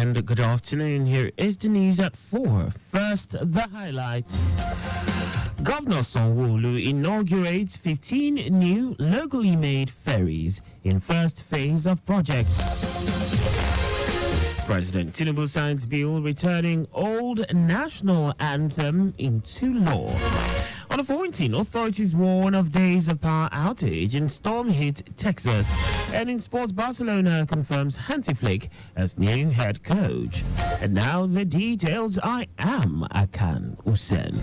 and good afternoon. Here is the news at 4. First, the highlights. Governor Sanwo-Olu inaugurates 15 new locally made ferries in first phase of project. President Tinubu signs bill returning old national anthem into law. On the 14th, authorities warn of days of power outage in storm-hit Texas. And in sports, Barcelona confirms Hansi Flick as new head coach. And now the details. I am Akan Usen.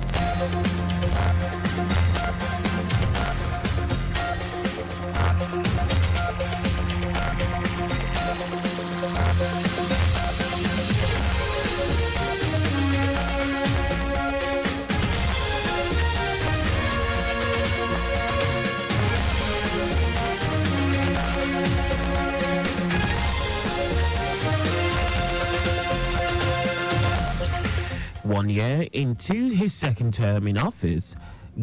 One year into his second term in office,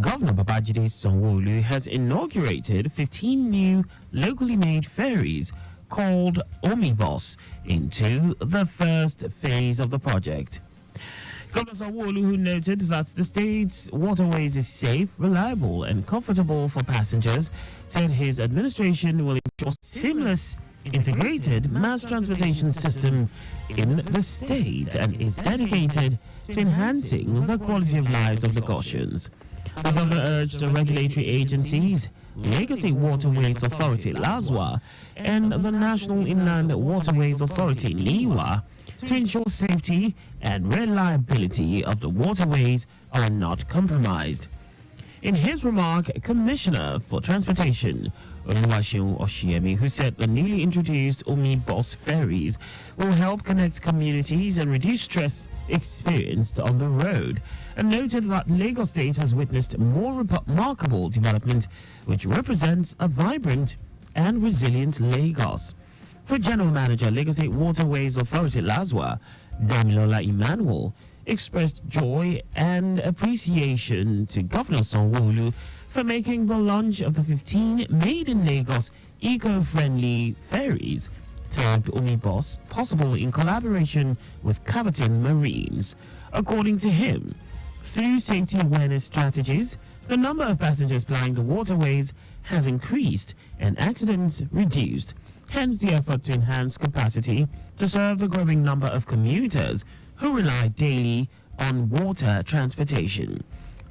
Governor Babajide Sanwo-Olu has inaugurated 15 new locally made ferries called Omnibus into the first phase of the project. Governor Sanwo-Olu, who noted that the state's waterways is safe, reliable and comfortable for passengers, said his administration will ensure seamless integrated mass transportation system in the state and is dedicated to enhancing the quality of lives of Lagosians. The governor urged the regulatory agencies, Lagos State Waterways Authority (LASWA) and the National Inland Waterways Authority (NIWA) to ensure safety and reliability of the waterways are not compromised. In his remark, Commissioner for Transportation Oluwaseun Oshiemi, who said the newly introduced Omnibus ferries will help connect communities and reduce stress experienced on the road, and noted that Lagos State has witnessed more remarkable development, which represents a vibrant and resilient Lagos. The General Manager, Lagos State Waterways Authority (LASWA), Damilola Emmanuel, expressed joy and appreciation to Governor Sanwo-Olu for making the launch of the 15 made in Lagos eco-friendly ferries tagged Omnibus possible in collaboration with Caverton Marines. According to him, through safety awareness strategies, the number of passengers plying the waterways has increased and accidents reduced. Hence the effort to enhance capacity to serve the growing number of commuters who rely daily on water transportation.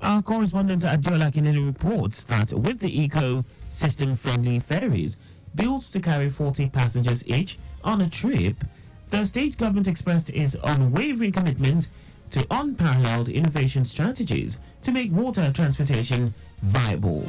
Our correspondent Adeola Kinelu reports that with the ecosystem-friendly ferries built to carry 40 passengers each on a trip, the state government expressed its unwavering commitment to unparalleled innovation strategies to make water transportation viable.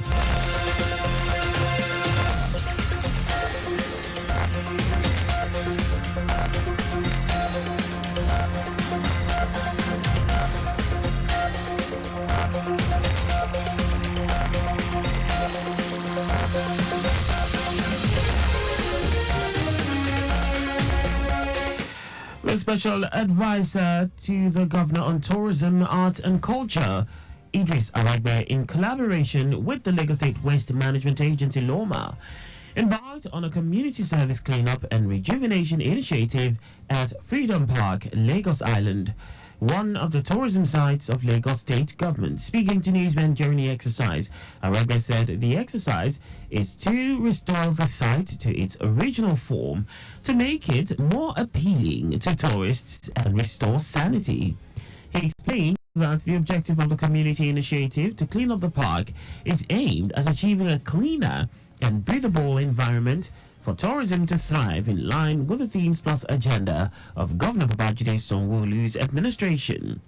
The special advisor to the governor on tourism, art and culture, Idris Aragbe, in collaboration with the Lagos State Waste Management Agency (LOMA), embarked on a community service cleanup and rejuvenation initiative at Freedom Park, Lagos Island, one of the tourism sites of Lagos State government. Speaking to newsmen during the exercise, Aragbe said the exercise is to restore the site to its original form, to make it more appealing to tourists and restore sanity. He explained that the objective of the community initiative to clean up the park is aimed at achieving a cleaner and breathable environment for tourism to thrive in line with the Themes Plus agenda of Governor Babajide Sanwo-Olu's administration.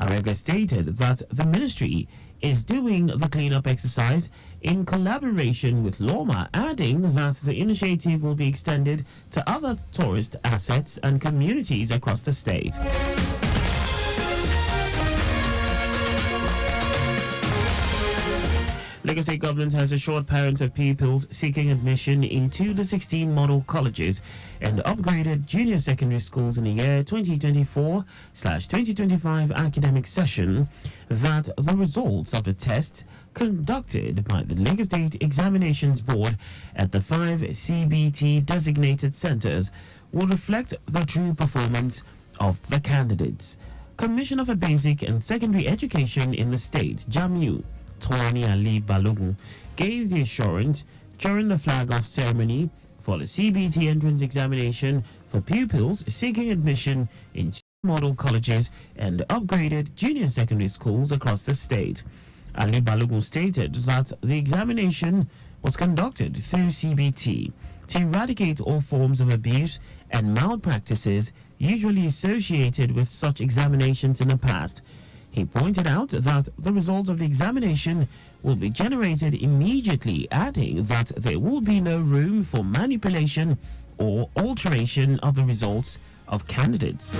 Arega stated that the ministry is doing the cleanup exercise in collaboration with LOMA, adding that the initiative will be extended to other tourist assets and communities across the state. Lagos State government has assured parents of pupils seeking admission into the 16 model colleges and upgraded junior secondary schools in the year 2024/2025 academic session that the results of the tests conducted by the Lagos State Examinations Board at the 5 CBT designated centers will reflect the true performance of the candidates. Commissioner for Basic and Secondary Education in the state, JAMU, Tawani Ali Balogun, gave the assurance during the flag-off ceremony for the CBT entrance examination for pupils seeking admission into model colleges and upgraded junior secondary schools across the state. Ali Balogun stated that the examination was conducted through CBT to eradicate all forms of abuse and malpractices usually associated with such examinations in the past. He pointed out that the results of the examination will be generated immediately, adding that there will be no room for manipulation or alteration of the results of candidates.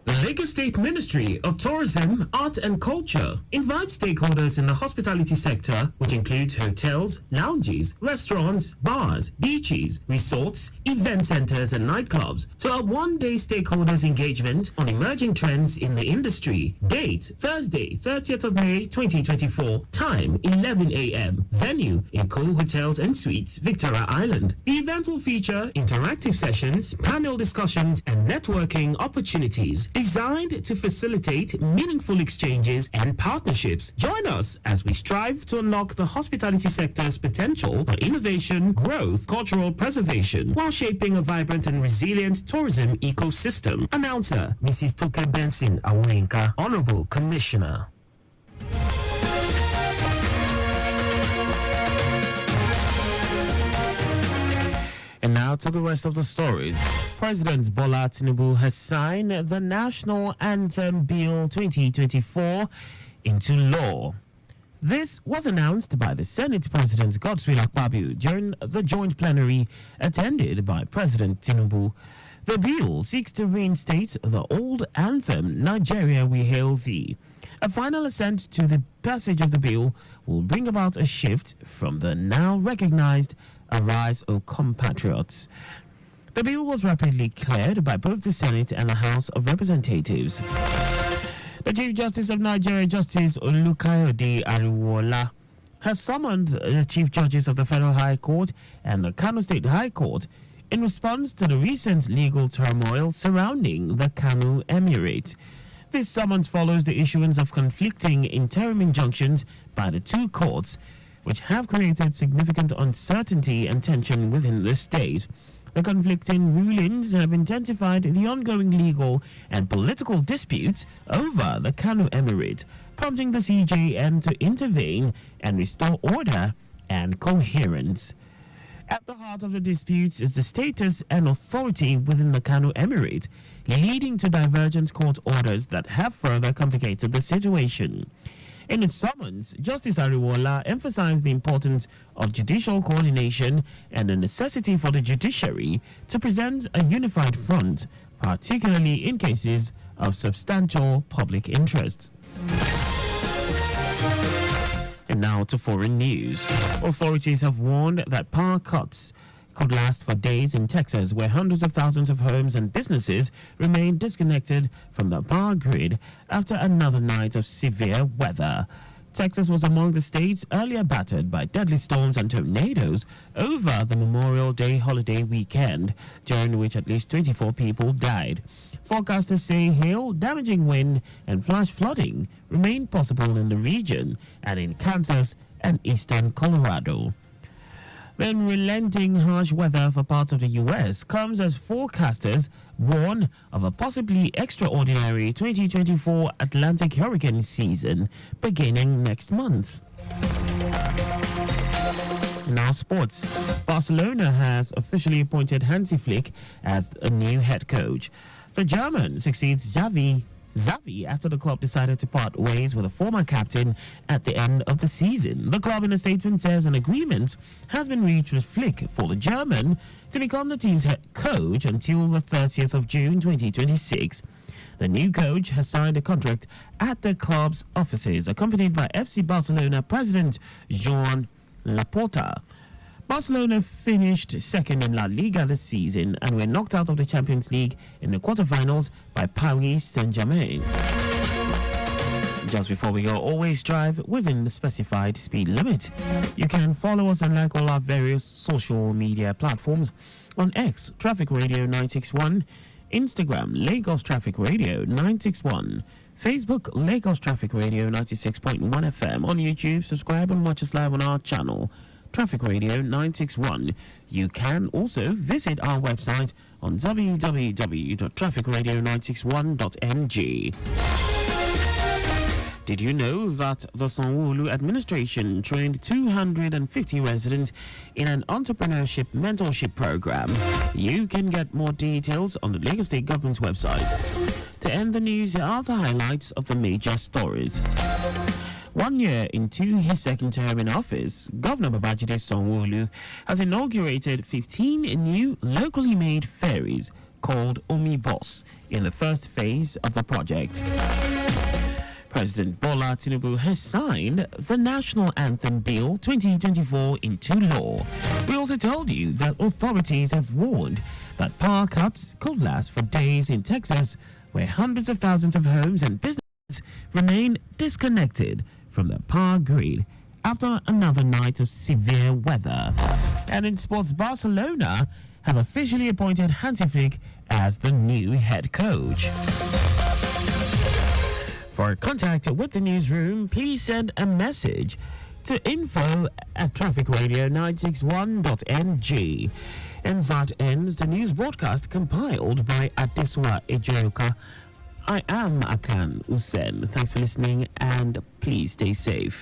The Lagos State Ministry of Tourism, Art and Culture invites stakeholders in the hospitality sector, which includes hotels, lounges, restaurants, bars, beaches, resorts, event centers, and nightclubs, to a one-day stakeholders engagement on emerging trends in the industry. Date, Thursday, 30th of May, 2024. Time, 11 a.m. Venue, Eko Hotels and Suites, Victoria Island. The event will feature interactive sessions, panel discussions, and networking opportunities designed to facilitate meaningful exchanges and partnerships. Join us as we strive to unlock the hospitality sector's potential for innovation, growth, cultural preservation, while shaping a vibrant and resilient tourism ecosystem. Announcer, Mrs. Toke Benson Awenka, Honorable Commissioner. And now to the rest of the stories. President Bola Tinubu has signed the National Anthem Bill 2024 into law. This was announced by the Senate President Godswill Akpabio during the joint plenary attended by President Tinubu. The bill seeks to reinstate the old anthem, Nigeria We Hail Thee. A final assent to the passage of the bill will bring about a shift from the now recognized Arise, O Compatriots. The bill was rapidly cleared by both the Senate and the House of Representatives. The Chief Justice of Nigeria, Justice Olukayode Ariwola, has summoned the Chief Judges of the Federal High Court and the Kano State High Court in response to the recent legal turmoil surrounding the Kano Emirate. This summons follows the issuance of conflicting interim injunctions by the two courts, which have created significant uncertainty and tension within the state. The conflicting rulings have intensified the ongoing legal and political disputes over the Kano Emirate, prompting the CJN to intervene and restore order and coherence. At the heart of the disputes is the status and authority within the Kano Emirate, leading to divergent court orders that have further complicated the situation. In its summons, Justice Ariwola emphasized the importance of judicial coordination and the necessity for the judiciary to present a unified front, particularly in cases of substantial public interest. And now to foreign news. Authorities have warned that power cuts could last for days in Texas, where hundreds of thousands of homes and businesses remain disconnected from the power grid after another night of severe weather. Texas was among the states earlier battered by deadly storms and tornadoes over the Memorial Day holiday weekend, during which at least 24 people died. Forecasters say hail, damaging wind, and flash flooding remain possible in the region and in Kansas and eastern Colorado. Then relenting harsh weather for parts of the U.S. comes as forecasters warn of a possibly extraordinary 2024 Atlantic hurricane season beginning next month. Now sports. Barcelona has officially appointed Hansi Flick as a new head coach. The German succeeds Xavi after the club decided to part ways with a former captain at the end of the season. The club in a statement says an agreement has been reached with Flick for the German to become the team's head coach until the 30th of June 2026. The new coach has signed a contract at the club's offices, accompanied by FC Barcelona president Joan Laporta. Barcelona finished second in La Liga this season and were knocked out of the Champions League in the quarterfinals by Paris Saint-Germain. Just before we go, always drive within the specified speed limit. You can follow us and like all our various social media platforms on X, Traffic Radio 961, Instagram, Lagos Traffic Radio 961, Facebook, Lagos Traffic Radio 96.1 FM. On YouTube, subscribe and watch us live on our channel, Traffic Radio 961. You can also visit our website on www.trafficradio961.ng. Did you know that the Sanwo-Olu administration trained 250 residents in an entrepreneurship mentorship program? You can get more details on the Lagos State Government's website. To end the news, here are the highlights of the major stories. 1 year into his second term in office, Governor Babajide Sanwo-Olu has inaugurated 15 new locally made ferries called Omibus in the first phase of the project. President Bola Tinubu has signed the National Anthem Bill 2024 into law. We also told you that authorities have warned that power cuts could last for days in Texas, where hundreds of thousands of homes and businesses remain disconnected from the power grid after another night of severe weather. And in sports, Barcelona have officially appointed Hansi Flick as the new head coach. For contact with the newsroom, please send a message to info@trafficradio961.ng. And that ends the news broadcast compiled by Adeswa Ejoka. I am Akan Usen. Thanks for listening and please stay safe.